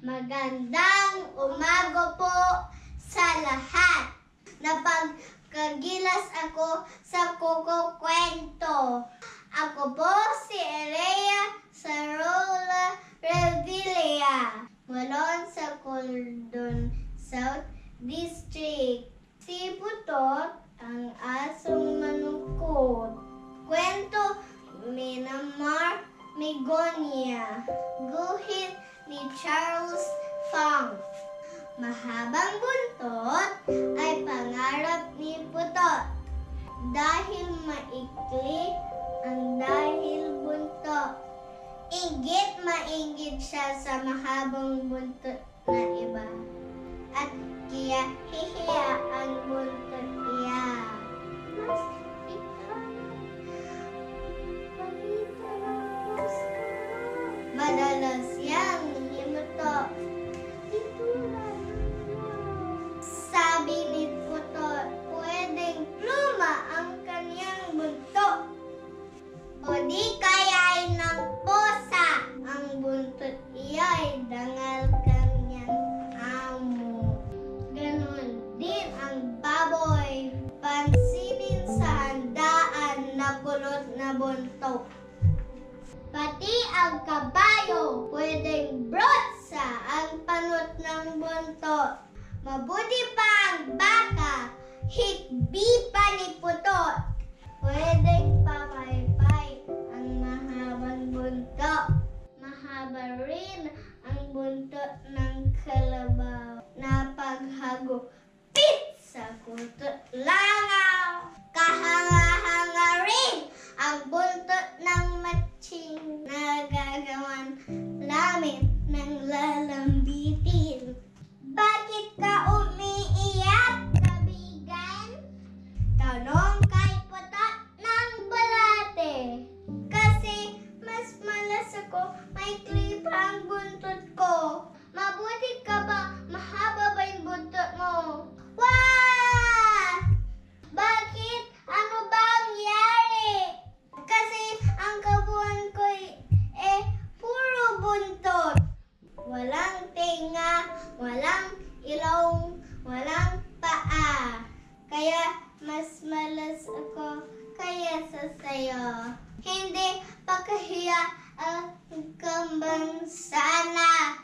Magandang umaga po sa lahat. Napagkagilas ako sa kukukwento. Ako po si Elea Sarola Revilla, mula sa Coldon South District. Si Putot, ang asong manukot. Kwento Minamar Migonia. Guhit ni Charles Fang. Mahabang buntot ay pangarap ni Putot. Dahil maikli ang dahil buntot. Mainggit siya sa mahabang buntot na iba. At kaya hihiya ang buntot niya. Madalas siyang himuto. Sabi ni Putot, pwedeng pluma ang kanyang buntot. O di kaya'y ng posa. Ang buntot iya'y dangal kanyang amo. Ganon din ang baboy. Pansinin sa handaan na kulot na buntot. Pati ang kabayo, pwedeng brotsa ang panot ng buntot. Mabuti pa ang baka, hikbi pa ni Putot. Pwedeng papaypay ang mahabang buntot. Mahaba rin ang buntot ng kalabaw na paghagupit sa kutot langaw. Kahanga-hanga rin ang buntot ng matching na gagawan lamit ng lalambitin. Bakit ka umiiyak, kabigan? Tanong kay Putot ng bulate. Kasi mas malas ako, may clip ang buntot ko. Mabuti ka ba? Mahaba ba yung buntot mo? Wah! Bakit? Ano ba ang nangyari? Kasi ang kabuuan ko puro buntot. Walang tenga, walang ilong, walang paa. Kaya mas malas ako kaya sa sayo. Hindi pakahiya ang kambang sana.